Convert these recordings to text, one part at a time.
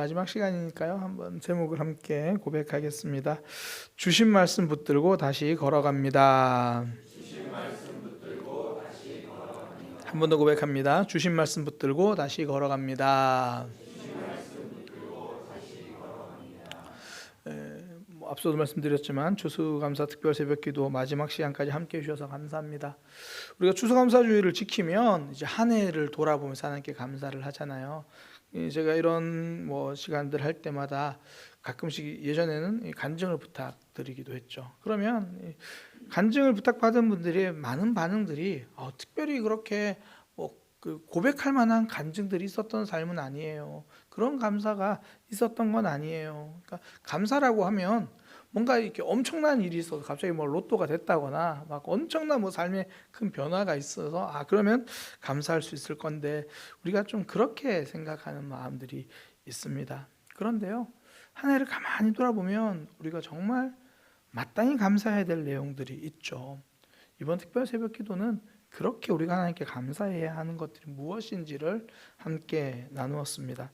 마지막 시간이니까요. 한번 제목을 함께 고백하겠습니다. 주신 말씀 붙들고 다시 걸어갑니다. 한 번 더 고백합니다. 주신 말씀 붙들고 다시 걸어갑니다. 앞서도 말씀드렸지만 추수감사 특별 새벽기도 마지막 시간까지 함께해 주셔서 감사합니다. 우리가 추수감사주의를 지키면 이제 한 해를 돌아보면서 하나님께 감사를 하잖아요. 제가 이런 시간들 할 때마다 가끔씩 예전에는 간증을 부탁드리기도 했죠. 그러면 간증을 부탁받은 분들의 많은 반응들이 특별히 그렇게 고백할 만한 간증들이 있었던 삶은 아니에요. 그런 감사가 있었던 건 아니에요. 그러니까 감사라고 하면 뭔가 이렇게 엄청난 일이 있어서 갑자기 로또가 됐다거나 막 엄청난 삶에 큰 변화가 있어서 그러면 감사할 수 있을 건데 우리가 좀 그렇게 생각하는 마음들이 있습니다. 그런데요, 한 해를 가만히 돌아보면 우리가 정말 마땅히 감사해야 될 내용들이 있죠. 이번 특별 새벽 기도는 그렇게 우리가 하나님께 감사해야 하는 것들이 무엇인지를 함께 나누었습니다.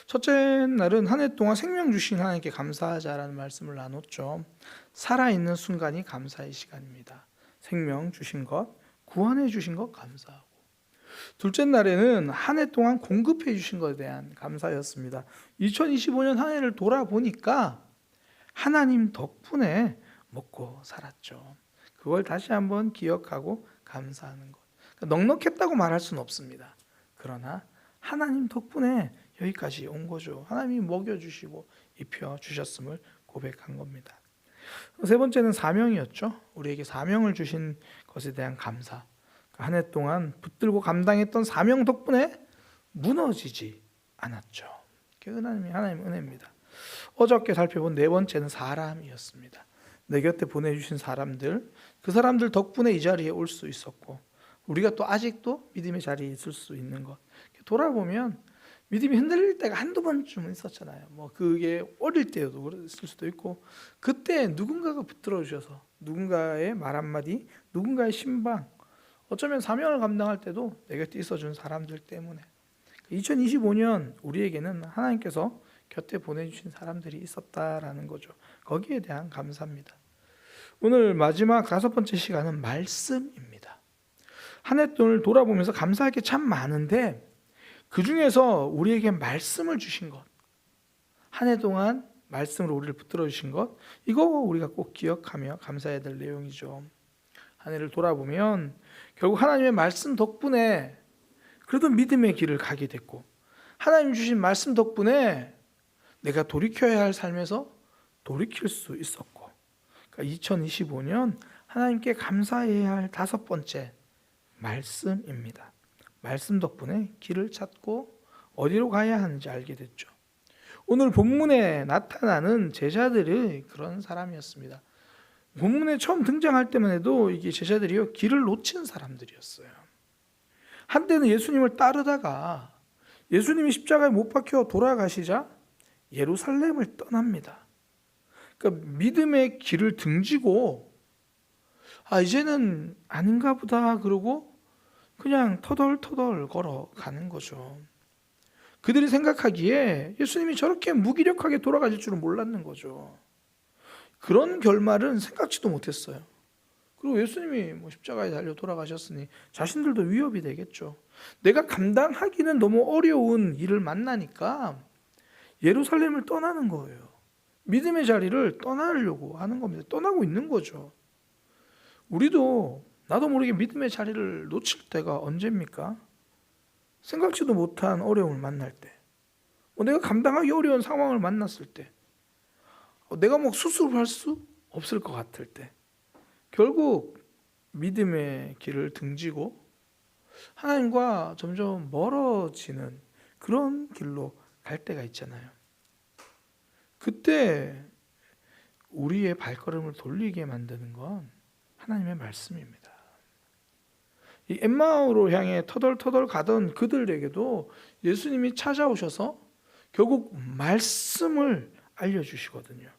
첫째 날은 한 해 동안 생명 주신 하나님께 감사하자라는 말씀을 나눴죠. 살아있는 순간이 감사의 시간입니다. 생명 주신 것, 구원해 주신 것 감사하고, 둘째 날에는 한 해 동안 공급해 주신 것에 대한 감사였습니다. 2025년 한 해를 돌아보니까 하나님 덕분에 먹고 살았죠. 그걸 다시 한번 기억하고 감사하는 것. 그러니까 넉넉했다고 말할 수는 없습니다. 그러나 하나님 덕분에 여기까지 온 거죠. 하나님이 먹여주시고 입혀주셨음을 고백한 겁니다. 세 번째는 사명이었죠. 우리에게 사명을 주신 것에 대한 감사. 한 해 동안 붙들고 감당했던 사명 덕분에 무너지지 않았죠. 그게 하나님의 은혜입니다. 어저께 살펴본 네 번째는 사람이었습니다. 내 곁에 보내주신 사람들, 그 사람들 덕분에 이 자리에 올 수 있었고 우리가 또 아직도 믿음의 자리에 있을 수 있는 것. 돌아보면 믿음이 흔들릴 때가 한두 번쯤은 있었잖아요. 그게 어릴 때여도 그랬을 수도 있고, 그때 누군가가 붙들어 주셔서 누군가의 말 한마디, 누군가의 신방, 어쩌면 사명을 감당할 때도 내 곁에 있어준 사람들 때문에 2025년 우리에게는 하나님께서 곁에 보내주신 사람들이 있었다라는 거죠. 거기에 대한 감사입니다. 오늘 마지막 다섯 번째 시간은 말씀입니다. 한 해 동안을 돌아보면서 감사할 게 참 많은데 그 중에서 우리에게 말씀을 주신 것, 한 해 동안 말씀으로 우리를 붙들어 주신 것, 이거 우리가 꼭 기억하며 감사해야 될 내용이죠. 한 해를 돌아보면 결국 하나님의 말씀 덕분에 그래도 믿음의 길을 가게 됐고, 하나님 주신 말씀 덕분에 내가 돌이켜야 할 삶에서 돌이킬 수 있었고, 그러니까 2025년 하나님께 감사해야 할 다섯 번째 말씀입니다. 말씀 덕분에 길을 찾고 어디로 가야 하는지 알게 됐죠. 오늘 본문에 나타나는 제자들이 그런 사람이었습니다. 본문에 처음 등장할 때만 해도 이게 제자들이요, 길을 놓친 사람들이었어요. 한때는 예수님을 따르다가 예수님이 십자가에 못 박혀 돌아가시자 예루살렘을 떠납니다. 그러니까 믿음의 길을 등지고 이제는 아닌가 보다 그러고 그냥 터덜터덜 걸어가는 거죠. 그들이 생각하기에 예수님이 저렇게 무기력하게 돌아가실 줄은 몰랐는 거죠. 그런 결말은 생각지도 못했어요. 그리고 예수님이 십자가에 달려 돌아가셨으니 자신들도 위협이 되겠죠. 내가 감당하기는 너무 어려운 일을 만나니까 예루살렘을 떠나는 거예요. 믿음의 자리를 떠나려고 하는 겁니다. 떠나고 있는 거죠. 우리도 나도 모르게 믿음의 자리를 놓칠 때가 언제입니까? 생각지도 못한 어려움을 만날 때, 내가 감당하기 어려운 상황을 만났을 때, 내가 수습을 할 수 없을 것 같을 때, 결국 믿음의 길을 등지고 하나님과 점점 멀어지는 그런 길로 갈 때가 있잖아요. 그때 우리의 발걸음을 돌리게 만드는 건 하나님의 말씀입니다. 이 엠마오로 향해 터덜터덜 가던 그들에게도 예수님이 찾아오셔서 결국 말씀을 알려주시거든요.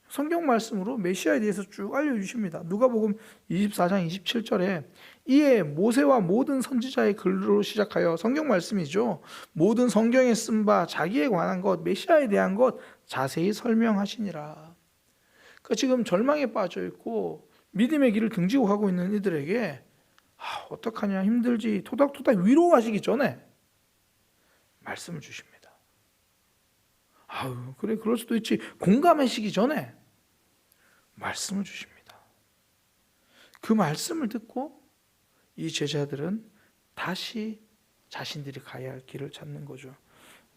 성경 말씀으로 메시아에 대해서 쭉 알려주십니다. 누가복음 24장 27절에 이에 모세와 모든 선지자의 글로 시작하여 성경 말씀이죠. 모든 성경에 쓴 바 자기에 관한 것, 메시아에 대한 것 자세히 설명하시니라. 그러니까 지금 절망에 빠져 있고 믿음의 길을 등지고 가고 있는 이들에게 어떡하냐, 힘들지, 토닥토닥 위로하시기 전에 말씀을 주십니다. 그래, 그럴 수도 있지, 공감하시기 전에 말씀을 주십니다. 그 말씀을 듣고 이 제자들은 다시 자신들이 가야 할 길을 찾는 거죠.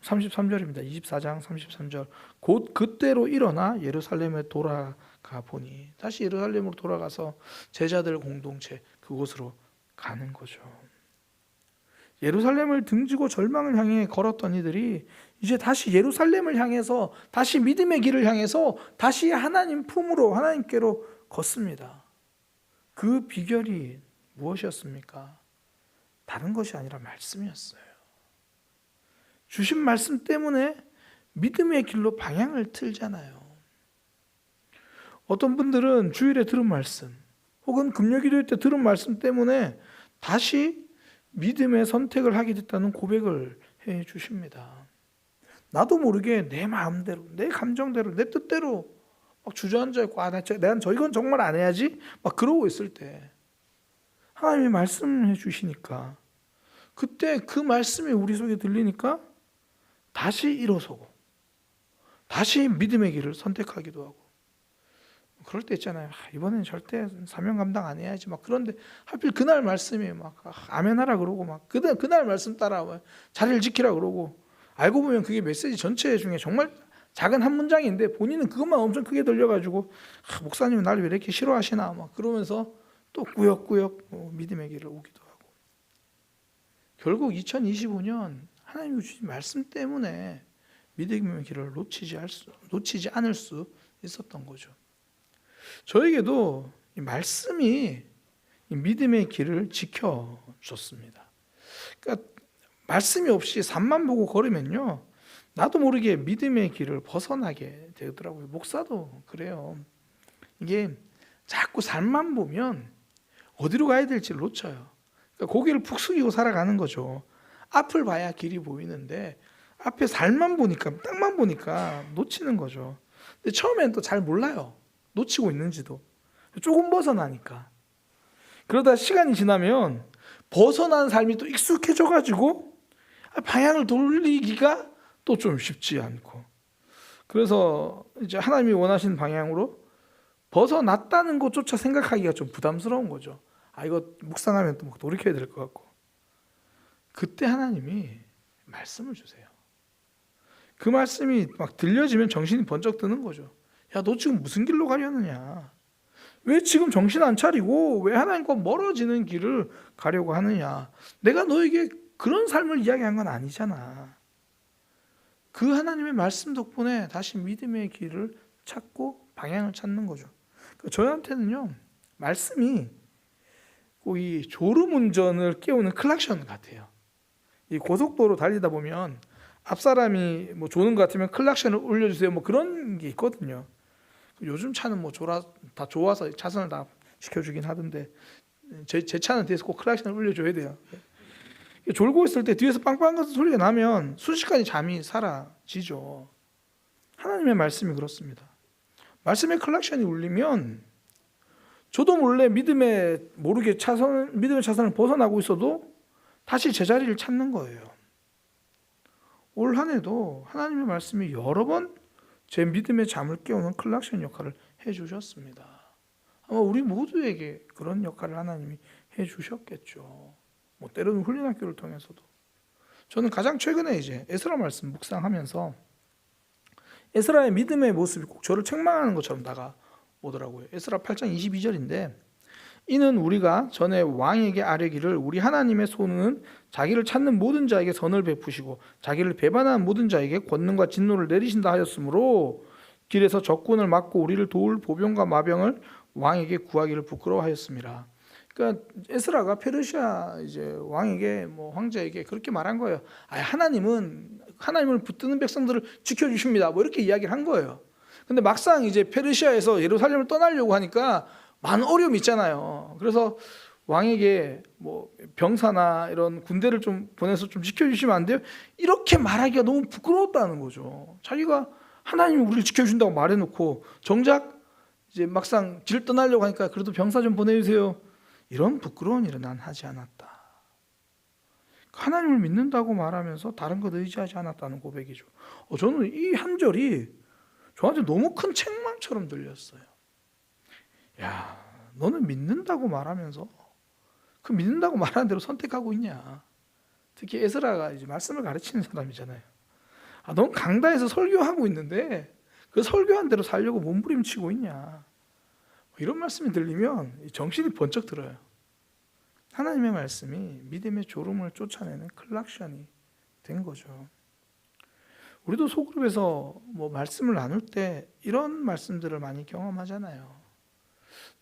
33절입니다. 24장 33절. 곧 그때로 일어나 예루살렘에 돌아가 보니, 다시 예루살렘으로 돌아가서 제자들 공동체 그곳으로 가는 거죠. 예루살렘을 등지고 절망을 향해 걸었던 이들이 이제 다시 예루살렘을 향해서, 다시 믿음의 길을 향해서 다시 하나님 품으로, 하나님께로 걷습니다. 그 비결이 무엇이었습니까? 다른 것이 아니라 말씀이었어요. 주신 말씀 때문에 믿음의 길로 방향을 틀잖아요. 어떤 분들은 주일에 들은 말씀 혹은 금요기도회 때 들은 말씀 때문에 다시 믿음의 선택을 하게 됐다는 고백을 해 주십니다. 나도 모르게 내 마음대로, 내 감정대로, 내 뜻대로 막 주저앉아 있고, 내가 이건 정말 안 해야지 막 그러고 있을 때 하나님이 말씀해 주시니까, 그때 그 말씀이 우리 속에 들리니까 다시 일어서고 다시 믿음의 길을 선택하기도 하고, 그럴 때 있잖아요. 이번엔 절대 사명 감당 안 해야지 막, 그런데 하필 그날 말씀이 막 아멘하라 그러고, 막 그날 말씀 따라 자리를 지키라 그러고, 알고 보면 그게 메시지 전체 중에 정말 작은 한 문장인데 본인은 그것만 엄청 크게 들려가지고 목사님은 나를 왜 이렇게 싫어하시나 막 그러면서 또 꾸역꾸역 믿음의 길을 오기도 하고, 결국 2025년 하나님이 주신 말씀 때문에 믿음의 길을 놓치지 않을 수 있었던 거죠. 저에게도 이 말씀이 이 믿음의 길을 지켜줬습니다. 그러니까 말씀이 없이 산만 보고 걸으면요, 나도 모르게 믿음의 길을 벗어나게 되더라고요. 목사도 그래요. 이게 자꾸 산만 보면 어디로 가야 될지를 놓쳐요. 그러니까 고개를 푹 숙이고 살아가는 거죠. 앞을 봐야 길이 보이는데 앞에 산만 보니까, 땅만 보니까 놓치는 거죠. 근데 처음엔 또 잘 몰라요. 놓치고 있는지도. 조금 벗어나니까. 그러다 시간이 지나면 벗어난 삶이 또 익숙해져가지고 방향을 돌리기가 또 좀 쉽지 않고, 그래서 이제 하나님이 원하시는 방향으로 벗어났다는 것조차 생각하기가 좀 부담스러운 거죠. 이거 묵상하면 또 막 돌이켜야 될 것 같고. 그때 하나님이 말씀을 주세요. 그 말씀이 막 들려지면 정신이 번쩍 드는 거죠. 야, 너 지금 무슨 길로 가려느냐? 왜 지금 정신 안 차리고 왜 하나님과 멀어지는 길을 가려고 하느냐? 내가 너에게 그런 삶을 이야기한 건 아니잖아. 그 하나님의 말씀 덕분에 다시 믿음의 길을 찾고 방향을 찾는 거죠. 저한테는요, 말씀이 꼭 이 졸음운전을 깨우는 클락션 같아요. 이 고속도로 달리다 보면 앞 사람이 뭐 조는 것 같으면 클락션을 울려주세요, 뭐 그런 게 있거든요. 요즘 차는 뭐 다 좋아서 차선을 다 시켜주긴 하던데, 제 차는 뒤에서 꼭 클락션을 울려줘야 돼요. 졸고 있을 때 뒤에서 빵빵 같은 소리가 나면 순식간에 잠이 사라지죠. 하나님의 말씀이 그렇습니다. 말씀의 클락션이 울리면 저도 몰래 믿음의 차선을 벗어나고 있어도 다시 제자리를 찾는 거예요. 올 한 해도 하나님의 말씀이 여러 번 제 믿음의 잠을 깨우는 클락션 역할을 해주셨습니다. 아마 우리 모두에게 그런 역할을 하나님이 해주셨겠죠. 뭐 때로는 훈련학교를 통해서도. 저는 가장 최근에 이제 에스라 말씀 묵상하면서 에스라의 믿음의 모습이 꼭 저를 책망하는 것처럼 다가오더라고요. 에스라 8장 22절인데, 이는 우리가 전에 왕에게 아뢰기를 우리 하나님의 손은 자기를 찾는 모든 자에게 선을 베푸시고 자기를 배반하는 모든 자에게 권능과 진노를 내리신다 하였으므로 길에서 적군을 막고 우리를 도울 보병과 마병을 왕에게 구하기를 부끄러워하였습니다. 그러니까 에스라가 페르시아 이제 왕에게, 뭐 황제에게 그렇게 말한 거예요. 하나님을 붙드는 백성들을 지켜주십니다, 뭐 이렇게 이야기를 한 거예요. 근데 막상 이제 페르시아에서 예루살렘을 떠나려고 하니까 많은 어려움이 있잖아요. 그래서 왕에게 뭐 병사나 이런 군대를 좀 보내서 좀 지켜주시면 안 돼요? 이렇게 말하기가 너무 부끄러웠다는 거죠. 자기가 하나님이 우리를 지켜준다고 말해놓고 정작 이제 막상 길 떠나려고 하니까 그래도 병사 좀 보내주세요. 이런 부끄러운 일은 난 하지 않았다. 하나님을 믿는다고 말하면서 다른 것 의지하지 않았다는 고백이죠. 저는 이 한 절이 저한테 너무 큰 책망처럼 들렸어요. 야, 너는 믿는다고 말하면서 그 믿는다고 말하는 대로 선택하고 있냐? 특히 에스라가 이제 말씀을 가르치는 사람이잖아요. 넌 강단에서 설교하고 있는데 그 설교한 대로 살려고 몸부림치고 있냐? 이런 말씀이 들리면 정신이 번쩍 들어요. 하나님의 말씀이 믿음의 졸음을 쫓아내는 클락션이 된 거죠. 우리도 소그룹에서 뭐 말씀을 나눌 때 이런 말씀들을 많이 경험하잖아요.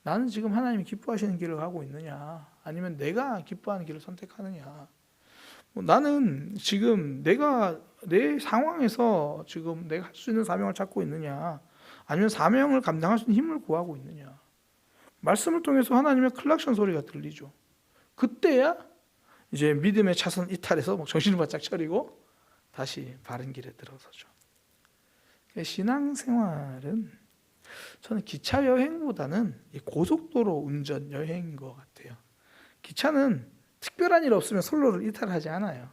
나는 지금 하나님이 기뻐하시는 길을 가고 있느냐, 아니면 내가 기뻐하는 길을 선택하느냐. 나는 지금 내가 내 상황에서 지금 내가 할 수 있는 사명을 찾고 있느냐, 아니면 사명을 감당할 수 있는 힘을 구하고 있느냐. 말씀을 통해서 하나님의 클락션 소리가 들리죠. 그때야 이제 믿음의 차선 이탈해서 정신을 바짝 차리고 다시 바른 길에 들어서죠. 신앙생활은 저는 기차 여행보다는 고속도로 운전 여행인 것 같아요. 기차는 특별한 일 없으면 선로를 이탈하지 않아요.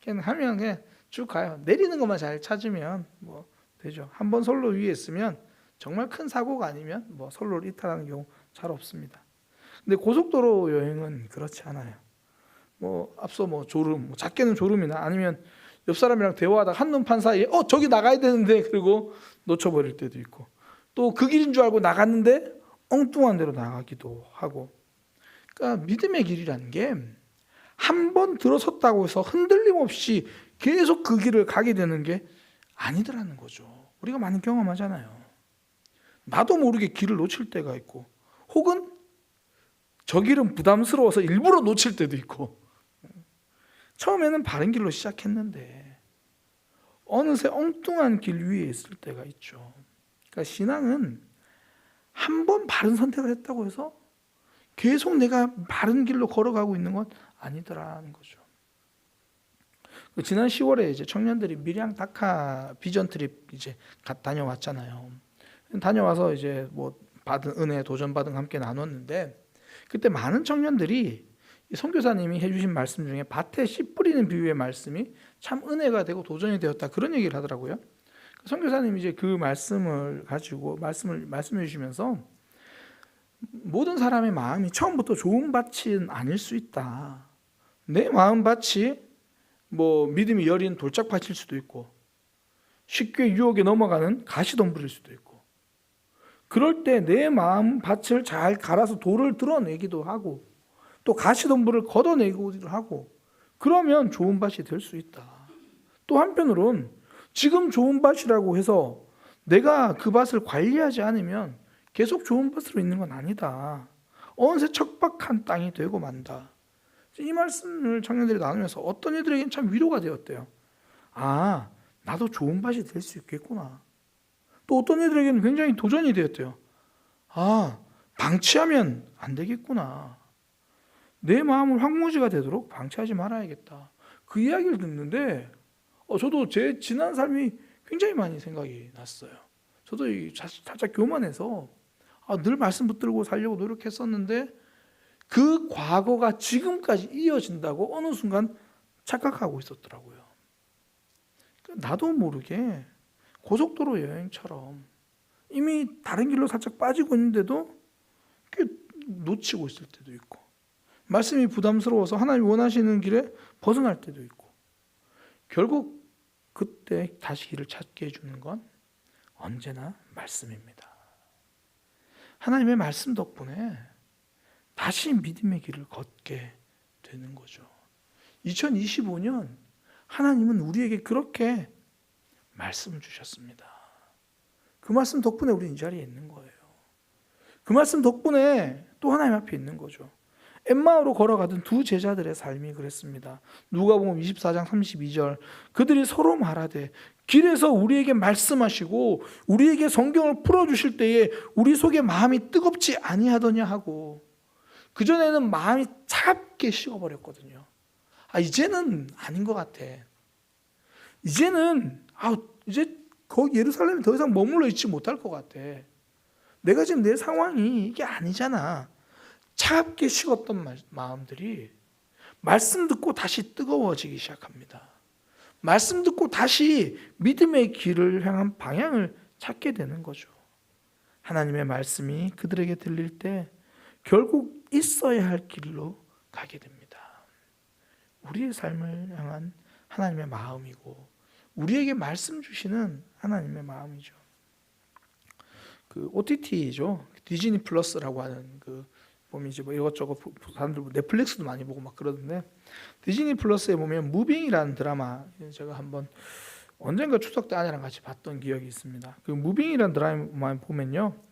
그냥 하면 그냥 쭉 가요. 내리는 것만 잘 찾으면 뭐 되죠. 한번 선로 위에 있으면 정말 큰 사고가 아니면 뭐 선로를 이탈하는 경우 잘 없습니다. 근데 고속도로 여행은 그렇지 않아요. 뭐 앞서 뭐 졸음, 작게는 졸음이나 아니면 옆 사람이랑 대화하다가 한눈판 사이에 저기 나가야 되는데 그리고 놓쳐버릴 때도 있고, 또 그 길인 줄 알고 나갔는데 엉뚱한 데로 나가기도 하고. 그러니까 믿음의 길이라는 게 한 번 들어섰다고 해서 흔들림 없이 계속 그 길을 가게 되는 게 아니더라는 거죠. 우리가 많이 경험하잖아요. 나도 모르게 길을 놓칠 때가 있고, 혹은 저 길은 부담스러워서 일부러 놓칠 때도 있고, 처음에는 바른 길로 시작했는데 어느새 엉뚱한 길 위에 있을 때가 있죠. 그러니까 신앙은 한 번 바른 선택을 했다고 해서 계속 내가 바른 길로 걸어가고 있는 건 아니더라는 거죠. 지난 10월에 이제 청년들이 밀양 다카 비전 트립 이제 다녀왔잖아요. 다녀와서 이제 뭐 받은 은혜, 도전 받은 거 함께 나눴는데, 그때 많은 청년들이 선교사님이 해주신 말씀 중에 밭에 씨 뿌리는 비유의 말씀이 참 은혜가 되고 도전이 되었다, 그런 얘기를 하더라고요. 선교사님이 이제 그 말씀을 가지고 말씀해 주시면서 모든 사람의 마음이 처음부터 좋은 밭은 아닐 수 있다. 내 마음 밭이 뭐 믿음이 여린 돌짝밭일 수도 있고, 쉽게 유혹에 넘어가는 가시덤불일 수도 있고, 그럴 때 내 마음 밭을 잘 갈아서 돌을 드러내기도 하고 또 가시덤불을 걷어내기도 하고, 그러면 좋은 밭이 될 수 있다. 또 한편으론 지금 좋은 밭이라고 해서 내가 그 밭을 관리하지 않으면 계속 좋은 밭으로 있는 건 아니다. 어느새 척박한 땅이 되고 만다. 이 말씀을 청년들이 나누면서 어떤 이들에게는 참 위로가 되었대요. 나도 좋은 밭이 될 수 있겠구나. 또 어떤 이들에게는 굉장히 도전이 되었대요. 방치하면 안 되겠구나. 내 마음을 황무지가 되도록 방치하지 말아야겠다. 그 이야기를 듣는데 저도 제 지난 삶이 굉장히 많이 생각이 났어요. 저도 살짝 교만해서 늘 말씀 붙들고 살려고 노력했었는데 그 과거가 지금까지 이어진다고 어느 순간 착각하고 있었더라고요. 나도 모르게 고속도로 여행처럼 이미 다른 길로 살짝 빠지고 있는데도 꽤 놓치고 있을 때도 있고, 말씀이 부담스러워서 하나님이 원하시는 길에 벗어날 때도 있고, 결국 그때 다시 길을 찾게 해주는 건 언제나 말씀입니다. 하나님의 말씀 덕분에 다시 믿음의 길을 걷게 되는 거죠. 2025년 하나님은 우리에게 그렇게 말씀을 주셨습니다. 그 말씀 덕분에 우리는 이 자리에 있는 거예요. 그 말씀 덕분에 또 하나님 앞에 있는 거죠. 엠마오로 걸어가던 두 제자들의 삶이 그랬습니다. 누가복음 24장 32절, 그들이 서로 말하되 길에서 우리에게 말씀하시고 우리에게 성경을 풀어주실 때에 우리 속에 마음이 뜨겁지 아니하더냐 하고, 그전에는 마음이 차갑게 식어버렸거든요. 이제는 아닌 것 같아. 이제는 이제 거기 예루살렘에 더 이상 머물러 있지 못할 것 같아. 내가 지금 내 상황이 이게 아니잖아. 차갑게 식었던 마음들이 말씀 듣고 다시 뜨거워지기 시작합니다. 말씀 듣고 다시 믿음의 길을 향한 방향을 찾게 되는 거죠. 하나님의 말씀이 그들에게 들릴 때 결국 있어야 할 길로 가게 됩니다. 우리의 삶을 향한 하나님의 마음이고 우리에게 말씀 주시는 하나님의 마음이죠. 그 OTT죠. 디즈니 플러스라고 하는 보면 이제 이것저것 사람들 넷플릭스도 많이 보고 막 그러던데 디즈니 플러스에 보면 무빙이라는 드라마 제가 한번 언젠가 추석 때 아내랑 같이 봤던 기억이 있습니다. 그 무빙이라는 드라마 보면요.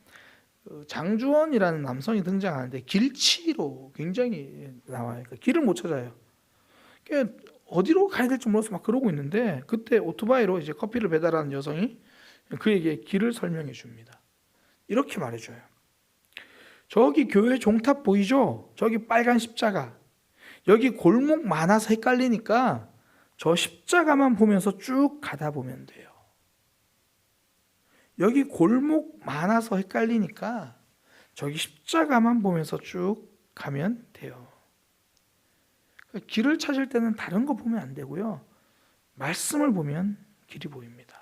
장주원이라는 남성이 등장하는데 길치로 굉장히 나와요. 그러니까 길을 못 찾아요. 그러니까 어디로 가야 될지 몰라서 막 그러고 있는데 그때 오토바이로 이제 커피를 배달하는 여성이 그에게 길을 설명해 줍니다. 이렇게 말해줘요. 저기 교회 종탑 보이죠? 저기 빨간 십자가. 여기 골목 많아서 헷갈리니까 저 십자가만 보면서 쭉 가다 보면 돼요. 여기 골목 많아서 헷갈리니까 저기 십자가만 보면서 쭉 가면 돼요. 길을 찾을 때는 다른 거 보면 안 되고요. 말씀을 보면 길이 보입니다.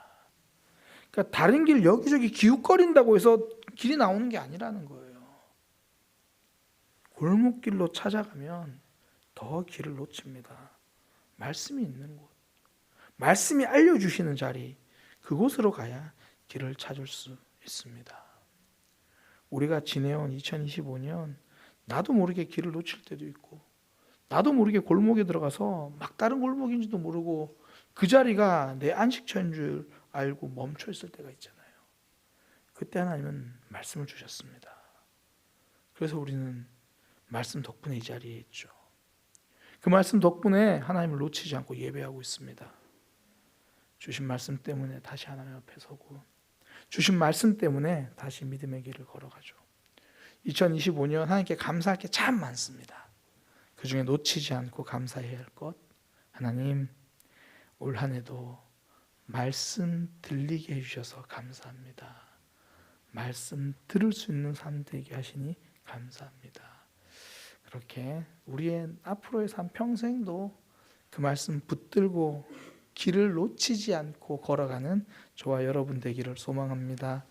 그러니까 다른 길 여기저기 기웃거린다고 해서 길이 나오는 게 아니라는 거예요. 골목길로 찾아가면 더 길을 놓칩니다. 말씀이 있는 곳, 말씀이 알려주시는 자리, 그곳으로 가야 길을 찾을 수 있습니다. 우리가 지내온 2025년 나도 모르게 길을 놓칠 때도 있고 나도 모르게 골목에 들어가서 막다른 골목인지도 모르고 그 자리가 내 안식처인 줄 알고 멈춰 있을 때가 있잖아요. 그때 하나님은 말씀을 주셨습니다. 그래서 우리는 말씀 덕분에 이 자리에 있죠. 그 말씀 덕분에 하나님을 놓치지 않고 예배하고 있습니다. 주신 말씀 때문에 다시 하나님 앞에 서고 주신 말씀 때문에 다시 믿음의 길을 걸어가죠. 2025년 하나님께 감사할 게 참 많습니다. 그 중에 놓치지 않고 감사해야 할 것, 하나님 올 한 해도 말씀 들리게 해주셔서 감사합니다. 말씀 들을 수 있는 삶 되게 하시니 감사합니다. 그렇게 우리의 앞으로의 삶 평생도 그 말씀 붙들고 길을 놓치지 않고 걸어가는 저와 여러분 되기를 소망합니다.